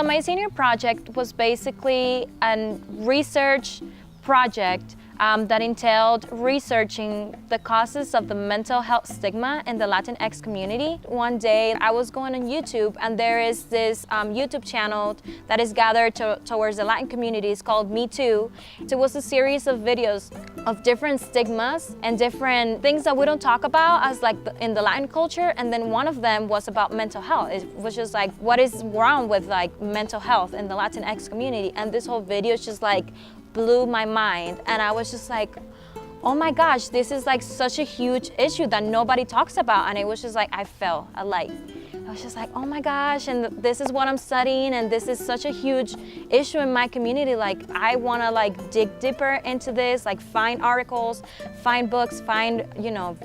So my senior project was basically a research project that entailed researching the causes of the mental health stigma in the Latinx community. One day I was going on YouTube, and there is this YouTube channel that is gathered towards the Latin communities called Me Too. It was a series of videos of different stigmas and different things that we don't talk about as like in the Latin culture, and then one of them was about mental health. It was just like, what is wrong with like mental health in the Latinx community? And this whole video is just like blew my mind, and I was just like, oh my gosh, this is like such a huge issue that nobody talks about. And it was just like, I felt a light. I was just like, oh my gosh, and this is what I'm studying, and this is such a huge issue in my community. Like, I want to like dig deeper into this, like find articles, find books, find,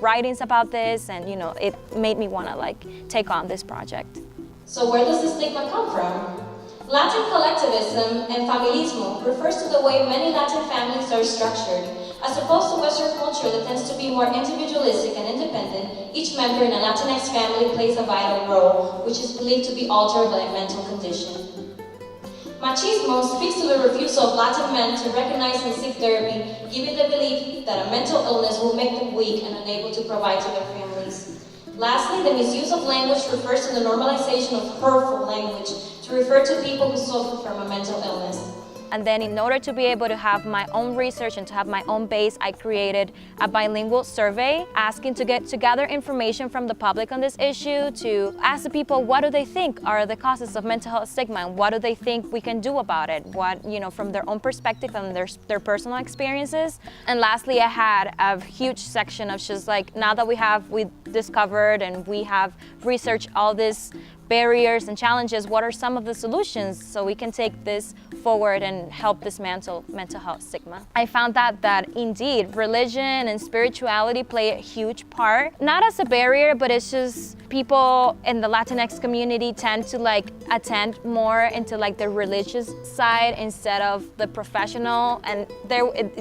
writings about this, and it made me want to like take on this project. So where does the stigma come from? Latin collectivism and familismo refers to the way many Latin families are structured. As opposed to Western culture that tends to be more individualistic and independent, each member in a Latinx family plays a vital role, which is believed to be altered by a mental condition. Machismo speaks to the refusal of Latin men to recognize and seek therapy, given the belief that a mental illness will make them weak and unable to provide to their families. Lastly, the misuse of language refers to the normalization of hurtful language to refer to people who suffer from a mental illness. And then in order to be able to have my own research and to have my own base, I created a bilingual survey asking to gather information from the public on this issue, to ask the people what do they think are the causes of mental health stigma, and what do they think we can do about it, what, from their own perspective and their personal experiences. And lastly, I had a huge section of just like, now that we discovered and we have researched all this barriers and challenges, what are some of the solutions so we can take this forward and help dismantle mental health stigma? I found that indeed religion and spirituality play a huge part, not as a barrier, but it's just people in the Latinx community tend to like attend more into like the religious side instead of the professional, and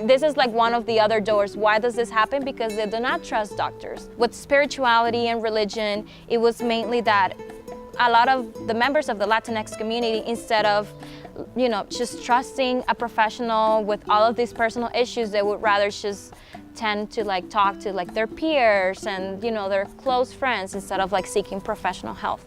this is like one of the other doors. Why does this happen? Because they do not trust doctors. With spirituality and religion, it was mainly that a lot of the members of the Latinx community, instead of just trusting a professional with all of these personal issues, they would rather just tend to like talk to like their peers and their close friends instead of like seeking professional help.